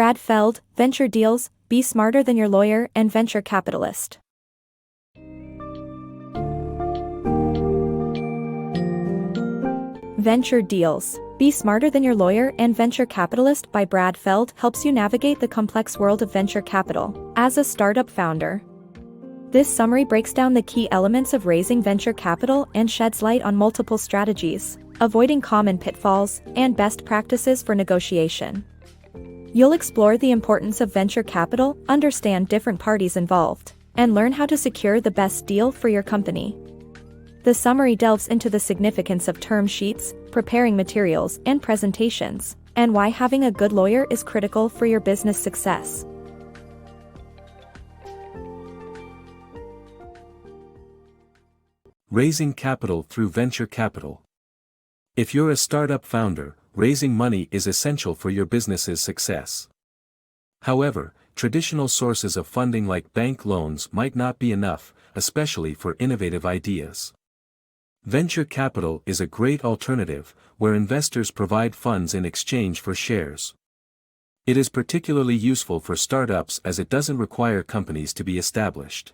Brad Feld, Venture Deals, Be Smarter Than Your Lawyer and Venture Capitalist. Venture Deals, Be Smarter Than Your Lawyer and Venture Capitalist by Brad Feld helps you navigate the complex world of venture capital as a startup founder. This summary breaks down the key elements of raising venture capital and sheds light on multiple strategies, avoiding common pitfalls, and best practices for negotiation. You'll explore the importance of venture capital, understand different parties involved, and learn how to secure the best deal for your company. The summary delves into the significance of term sheets, preparing materials and presentations, and why having a good lawyer is critical for your business success. Raising capital through venture capital. If you're a startup founder, raising money is essential for your business's success. However, traditional sources of funding like bank loans might not be enough, especially for innovative ideas. Venture capital is a great alternative, where investors provide funds in exchange for shares. It is particularly useful for startups as it doesn't require companies to be established.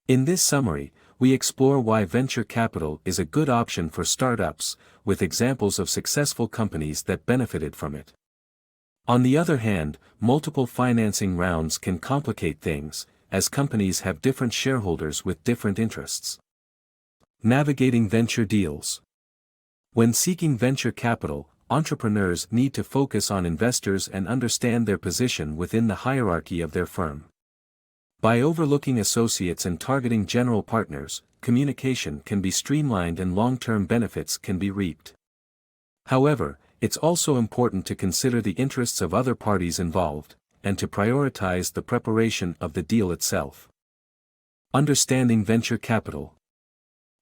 In this summary, we explore why venture capital is a good option for startups, with examples of successful companies that benefited from it. On the other hand, multiple financing rounds can complicate things, as companies have different shareholders with different interests. Navigating venture deals. When seeking venture capital, entrepreneurs need to focus on investors and understand their position within the hierarchy of their firm. By overlooking associates and targeting general partners, communication can be streamlined and long-term benefits can be reaped. However, it's also important to consider the interests of other parties involved, and to prioritize the preparation of the deal itself. Understanding venture capital.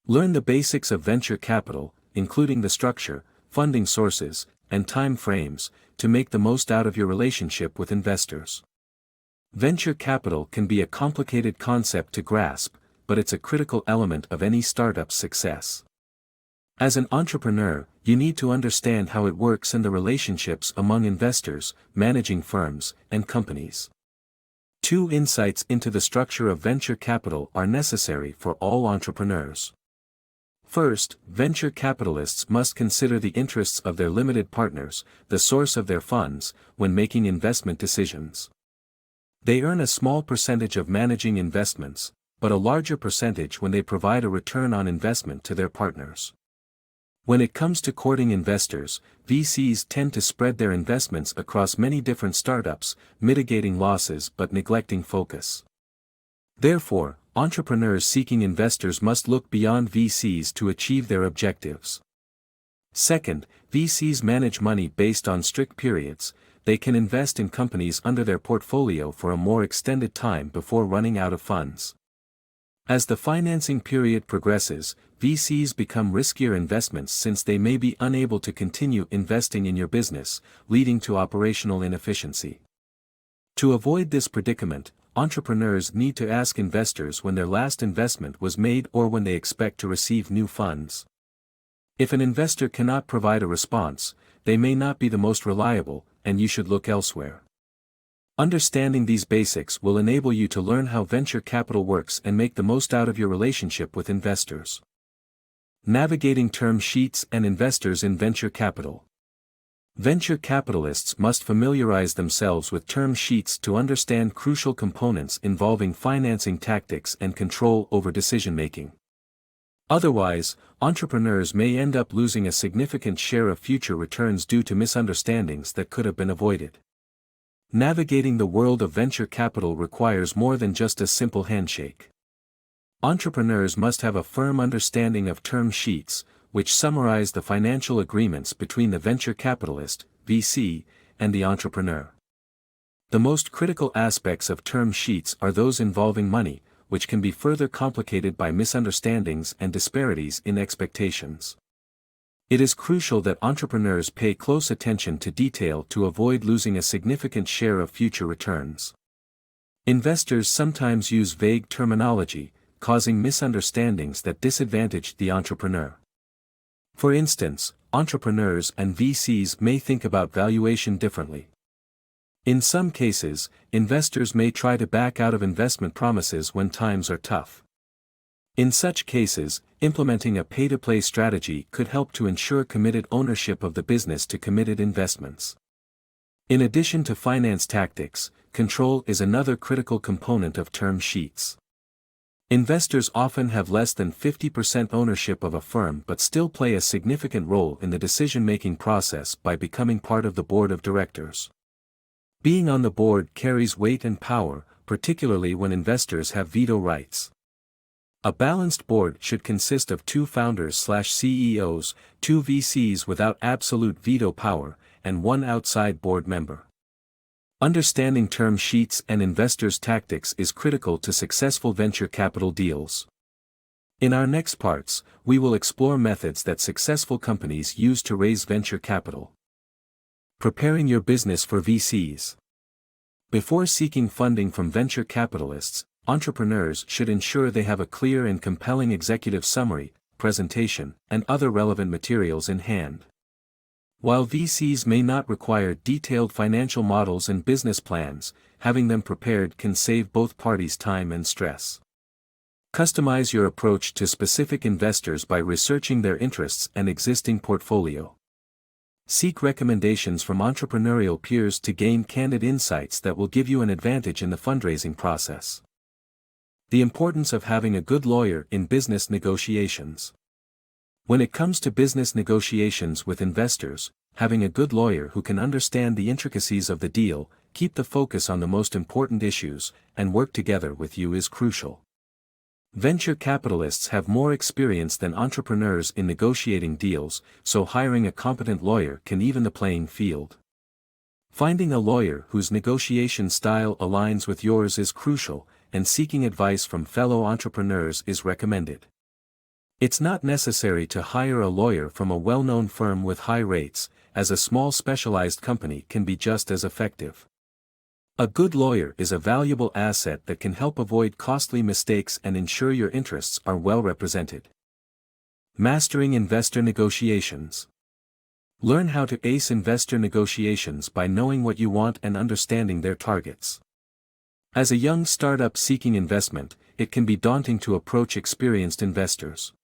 Learn the basics of venture capital, including the structure, funding sources, and time frames, to make the most out of your relationship with investors. Venture capital can be a complicated concept to grasp, but it's a critical element of any startup's success. As an entrepreneur, you need to understand how it works and the relationships among investors, managing firms, and companies. 2 insights into the structure of venture capital are necessary for all entrepreneurs. First, venture capitalists must consider the interests of their limited partners, the source of their funds, when making investment decisions. They earn a small percentage of managing investments, but a larger percentage when they provide a return on investment to their partners. When it comes to courting investors, VCs tend to spread their investments across many different startups, mitigating losses but neglecting focus. Therefore, entrepreneurs seeking investors must look beyond VCs to achieve their objectives. Second, VCs manage money based on strict periods. They can invest in companies under their portfolio for a more extended time before running out of funds. As the financing period progresses, VCs become riskier investments since they may be unable to continue investing in your business, leading to operational inefficiency. To avoid this predicament, entrepreneurs need to ask investors when their last investment was made or when they expect to receive new funds. If an investor cannot provide a response, they may not be the most reliable, and you should look elsewhere. Understanding these basics will enable you to learn how venture capital works and make the most out of your relationship with investors. Navigating term sheets and investors in venture capital. Venture capitalists must familiarize themselves with term sheets to understand crucial components involving financing tactics and control over decision-making. Otherwise, entrepreneurs may end up losing a significant share of future returns due to misunderstandings that could have been avoided. Navigating the world of venture capital requires more than just a simple handshake. Entrepreneurs must have a firm understanding of term sheets, which summarize the financial agreements between the venture capitalist, VC, and the entrepreneur. The most critical aspects of term sheets are those involving money, which can be further complicated by misunderstandings and disparities in expectations. It is crucial that entrepreneurs pay close attention to detail to avoid losing a significant share of future returns. Investors sometimes use vague terminology, causing misunderstandings that disadvantage the entrepreneur. For instance, entrepreneurs and VCs may think about valuation differently. In some cases, investors may try to back out of investment promises when times are tough. In such cases, implementing a pay-to-play strategy could help to ensure committed ownership of the business to committed investments. In addition to finance tactics, control is another critical component of term sheets. Investors often have less than 50% ownership of a firm but still play a significant role in the decision-making process by becoming part of the board of directors. Being on the board carries weight and power, particularly when investors have veto rights. A balanced board should consist of 2 founders/CEOs, 2 VCs without absolute veto power, and 1 outside board member. Understanding term sheets and investors' tactics is critical to successful venture capital deals. In our next parts, we will explore methods that successful companies use to raise venture capital. Preparing your business for VCs. Before seeking funding from venture capitalists, entrepreneurs should ensure they have a clear and compelling executive summary, presentation, and other relevant materials in hand. While VCs may not require detailed financial models and business plans, having them prepared can save both parties time and stress. Customize your approach to specific investors by researching their interests and existing portfolio. Seek recommendations from entrepreneurial peers to gain candid insights that will give you an advantage in the fundraising process. The importance of having a good lawyer in business negotiations. When it comes to business negotiations with investors, having a good lawyer who can understand the intricacies of the deal, keep the focus on the most important issues, and work together with you is crucial. Venture capitalists have more experience than entrepreneurs in negotiating deals, so hiring a competent lawyer can even the playing field. Finding a lawyer whose negotiation style aligns with yours is crucial, and seeking advice from fellow entrepreneurs is recommended. It's not necessary to hire a lawyer from a well-known firm with high rates, as a small specialized company can be just as effective. A good lawyer is a valuable asset that can help avoid costly mistakes and ensure your interests are well represented. Mastering investor negotiations. Learn how to ace investor negotiations by knowing what you want and understanding their targets. As a young startup seeking investment, it can be daunting to approach experienced investors.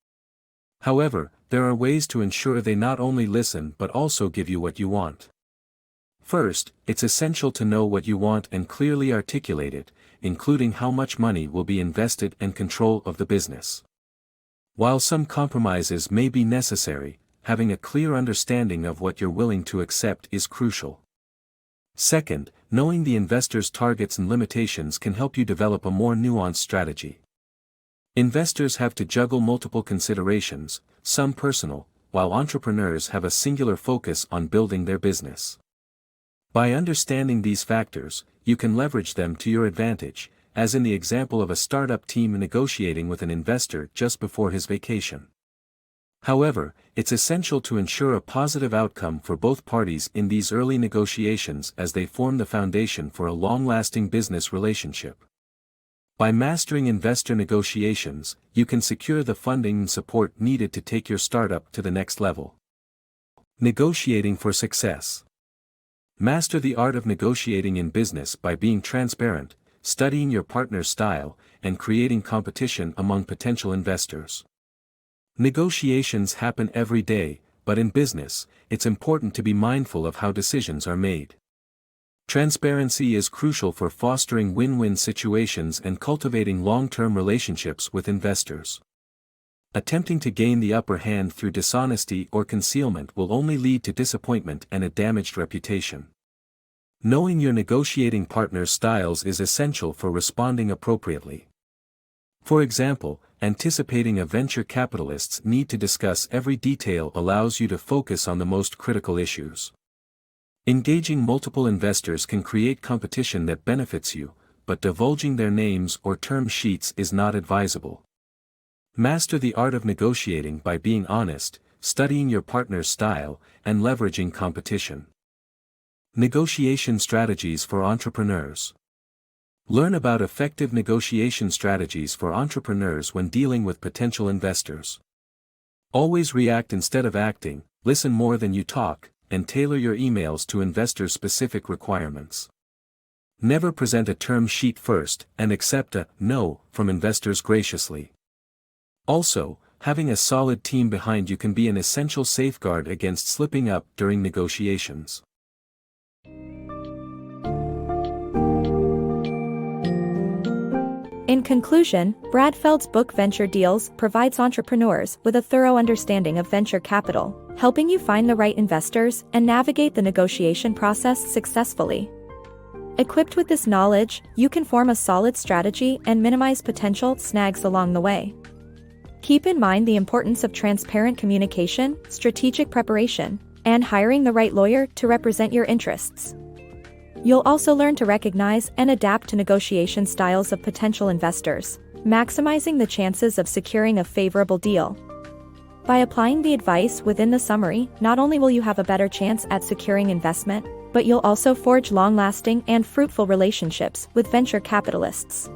However, there are ways to ensure they not only listen but also give you what you want. First, it's essential to know what you want and clearly articulate it, including how much money will be invested and control of the business. While some compromises may be necessary, having a clear understanding of what you're willing to accept is crucial. Second, knowing the investor's targets and limitations can help you develop a more nuanced strategy. Investors have to juggle multiple considerations, some personal, while entrepreneurs have a singular focus on building their business. By understanding these factors, you can leverage them to your advantage, as in the example of a startup team negotiating with an investor just before his vacation. However, it's essential to ensure a positive outcome for both parties in these early negotiations as they form the foundation for a long-lasting business relationship. By mastering investor negotiations, you can secure the funding and support needed to take your startup to the next level. Negotiating for success. Master the art of negotiating in business by being transparent, studying your partner's style, and creating competition among potential investors. Negotiations happen every day, but in business, it's important to be mindful of how decisions are made. Transparency is crucial for fostering win-win situations and cultivating long-term relationships with investors. Attempting to gain the upper hand through dishonesty or concealment will only lead to disappointment and a damaged reputation. Knowing your negotiating partner's styles is essential for responding appropriately. For example, anticipating a venture capitalist's need to discuss every detail allows you to focus on the most critical issues. Engaging multiple investors can create competition that benefits you, but divulging their names or term sheets is not advisable. Master the art of negotiating by being honest, studying your partner's style, and leveraging competition. Negotiation strategies for entrepreneurs. Learn about effective negotiation strategies for entrepreneurs when dealing with potential investors. Always react instead of acting, listen more than you talk, and tailor your emails to investors' specific requirements. Never present a term sheet first and accept a no from investors graciously. Also, having a solid team behind you can be an essential safeguard against slipping up during negotiations. In conclusion, Brad Feld's book Venture Deals provides entrepreneurs with a thorough understanding of venture capital, helping you find the right investors and navigate the negotiation process successfully. Equipped with this knowledge, you can form a solid strategy and minimize potential snags along the way. Keep in mind the importance of transparent communication, strategic preparation, and hiring the right lawyer to represent your interests. You'll also learn to recognize and adapt to negotiation styles of potential investors, maximizing the chances of securing a favorable deal. By applying the advice within the summary, not only will you have a better chance at securing investment, but you'll also forge long-lasting and fruitful relationships with venture capitalists.